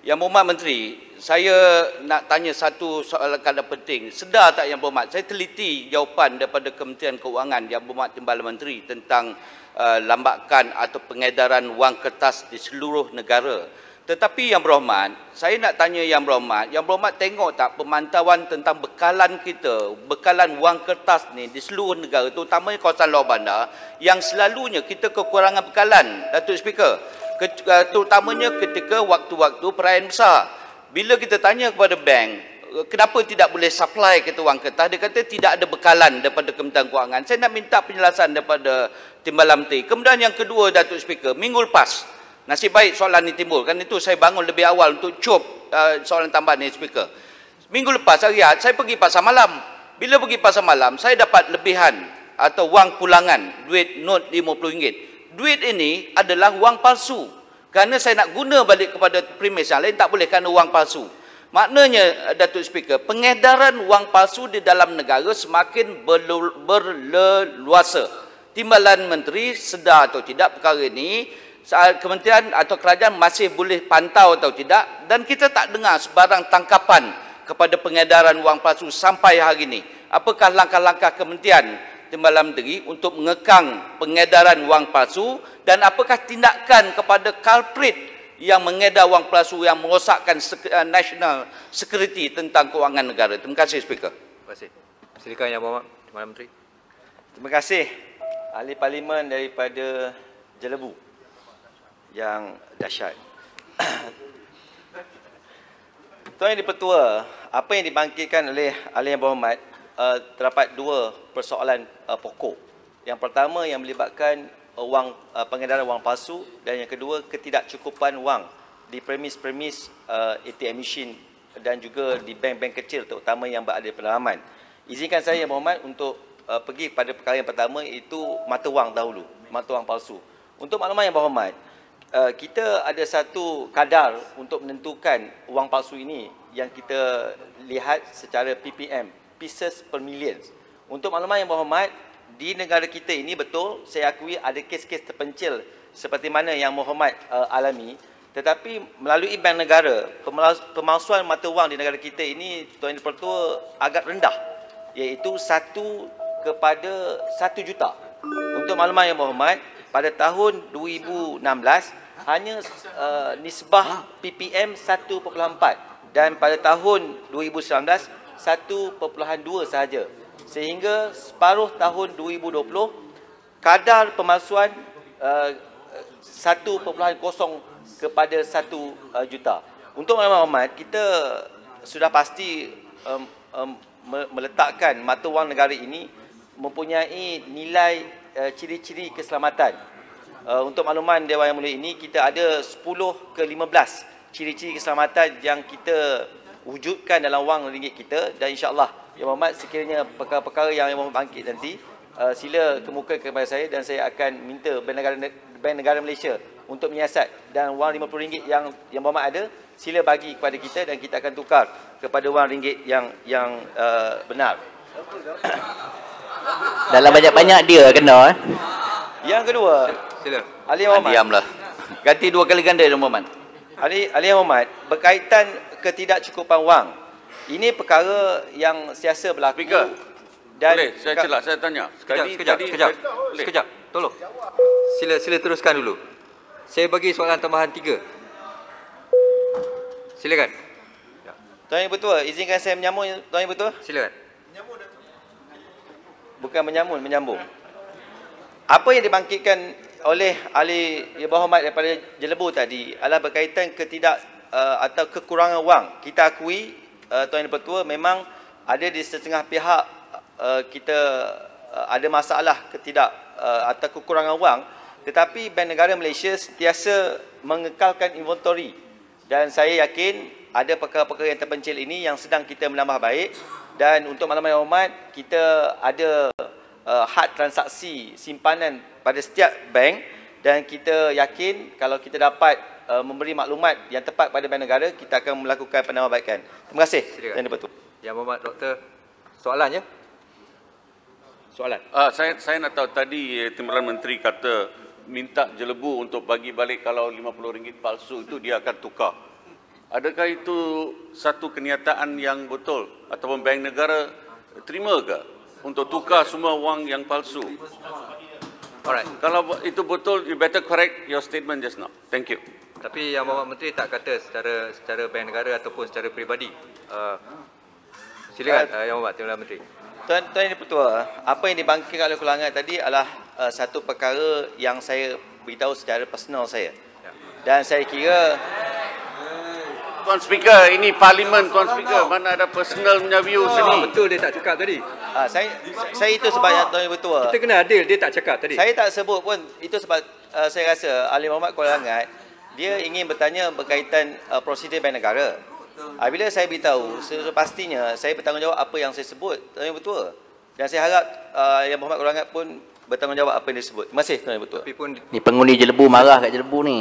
Yang Berhormat Menteri, saya nak tanya satu soalan kadar penting. Sedar tak Yang Berhormat, saya teliti jawapan daripada Kementerian Keuangan Yang Berhormat Timbalan Menteri tentang lambakan atau pengedaran wang kertas di seluruh negara. Tetapi Yang Berhormat, saya nak tanya Yang Berhormat tengok tak pemantauan tentang bekalan kita, bekalan wang kertas ni di seluruh negara, terutamanya kawasan luar bandar, yang selalunya kita kekurangan bekalan, Datuk Speaker, terutamanya ketika waktu-waktu perayaan besar. Bila kita tanya kepada bank, kenapa tidak boleh supply kita wang kertas, dia kata tidak ada bekalan daripada Kementerian Keuangan. Saya nak minta penjelasan daripada Timbalan Menteri. Kemudian yang kedua, Datuk Speaker, minggu lepas, nasib baik soalan ini timbul, kan itu saya bangun lebih awal untuk cup soalan tambahan ni, Speaker. Minggu lepas hari Ahad, saya pergi pasar malam. Bila pergi pasar malam, saya dapat lebihan atau wang pulangan, duit not RM50. Duit ini adalah wang palsu. Kerana saya nak guna balik kepada premis yang lain, tak boleh kerana wang palsu. Maknanya, Datuk Speaker, pengedaran wang palsu di dalam negara semakin berleluasa. Timbalan Menteri sedar atau tidak perkara ini, kementerian atau kerajaan masih boleh pantau atau tidak, dan kita tak dengar sebarang tangkapan kepada pengedaran wang palsu sampai hari ini. Apakah langkah-langkah kementerian Timbalan Menteri untuk mengekang pengedaran wang palsu, dan apakah tindakan kepada culprit yang mengedar wang palsu yang merosakkan national security tentang kewangan negara? Terima kasih, Speaker. Terima kasih. Silakan Yang Berhormat Timbalan Menteri. Terima kasih Ahli Parlimen daripada Jelebu yang dahsyat. Tuan Yang Di-Pertua, apa yang dibangkitkan oleh Ahli Yang Berhormat, terdapat dua persoalan pokok. Yang pertama yang melibatkan pengedaran wang palsu, dan yang kedua ketidakcukupan wang di premis-premis ATM machine dan juga di bank-bank kecil terutama yang berada di pedalaman. Izinkan saya Yang Berhormat untuk pergi pada perkara yang pertama, iaitu mata wang dahulu, mata wang palsu. Untuk makluman Yang Berhormat, kita ada satu kadar untuk menentukan wang palsu ini yang kita lihat secara PPM, pieces per million. Untuk makluman Yang Berhormat, di negara kita ini betul, saya akui ada kes-kes terpencil seperti mana Yang Berhormat alami, tetapi melalui bank negara, pemalsuan mata wang di negara kita ini, Tuan Yang Di-Pertua, agak rendah, iaitu 1/1 juta. Untuk makluman Yang Berhormat, pada tahun 2016 hanya nisbah PPM 1.4, dan pada tahun 2019 1.2 sahaja. Sehingga separuh tahun 2020, kadar pemalsuan 1.0 kepada 1 juta. Untuk Yang Berhormat, kita sudah pasti meletakkan mata wang negara ini mempunyai nilai ciri-ciri keselamatan. Untuk makluman Dewan Yang Mulia ini, kita ada 10 ke 15 ciri-ciri keselamatan yang kita wujudkan dalam wang ringgit kita, dan insya-Allah Yang Berhormat, sekiranya perkara-perkara yang Yang Berhormat bangkit nanti, sila kemukakan kepada saya, dan saya akan minta Bank Negara Malaysia untuk menyiasat, dan wang RM50 yang Berhormat ada, sila bagi kepada kita dan kita akan tukar kepada wang ringgit yang benar. Dalam banyak-banyak dia kena Yang kedua, Sila. Ahli Yang Berhormat. Diamlah. Ganti 2 kali ganda, Yang Berhormat. Ahli Yang Berhormat, berkaitan ketidakcukupan wang, ini perkara yang siasa berlaku. Speaker, dan boleh saya celak, saya tanya. Sekejap. Tolong. Sila teruskan dulu. Saya bagi soalan tambahan 3. Silakan. Tuan Yang Bertua, izinkan saya menyambung, Tuan Yang Bertua. Silakan. Bukan menyambung. Apa yang dibangkitkan oleh Ahli Yang Berhormat daripada Jelebu tadi adalah berkaitan atau kekurangan wang. Kita akui, Tuan Yang Di-Pertua, memang ada di setengah pihak kita ada masalah atau kekurangan wang, tetapi Bank Negara Malaysia sentiasa mengekalkan inventory, dan saya yakin ada perkara-perkara yang terpencil ini yang sedang kita menambah baik. Dan untuk makluman Yang Berhormat, kita ada had transaksi simpanan pada setiap bank, dan kita yakin kalau kita dapat memberi maklumat yang tepat pada Bank Negara, kita akan melakukan penambahbaikan. Terima kasih. Yang Di-Pertua. Yang Berhormat Doktor, soalannya? Soalan. Saya nak tahu tadi Timbalan Menteri kata minta Jelebu untuk bagi balik kalau RM50 palsu itu dia akan tukar. Adakah itu satu kenyataan yang betul ataupun bank negara terima ke untuk tukar semua wang yang palsu? Alright. Kalau itu betul, you better correct your statement just now. Thank you. Tapi Yang Berhormat Menteri tak kata secara bank negara ataupun secara peribadi. Silakan Yang Berhormat Timbalan Menteri. Tuan Yang Dipertua, apa yang dibangkitkan oleh Keluarga tadi adalah satu perkara yang saya beritahu secara personal saya. Dan saya kira Tuan Speaker, ini parlimen Tuan Speaker. Mana ada personal punya view sini. Betul dia tak cakap tadi. saya itu sebab yang Tuan Yang Dipertua. Kita kena adil, dia tak cakap tadi. Saya tak sebut pun, itu sebab saya rasa Ahli Berhormat Kuala Langat dia ingin bertanya berkaitan prosedur bank negara. Bila saya beritahu, pastinya saya bertanggungjawab apa yang saya sebut, Tuan Yang Bertua. Dan saya harap Yang Berhormat Kuala Langat pun bertanggungjawab apa yang disebut. Terima kasih Tuan Yang Bertua. Tapi pun Ni pengundi Jelebu marah kat Jelebu ni.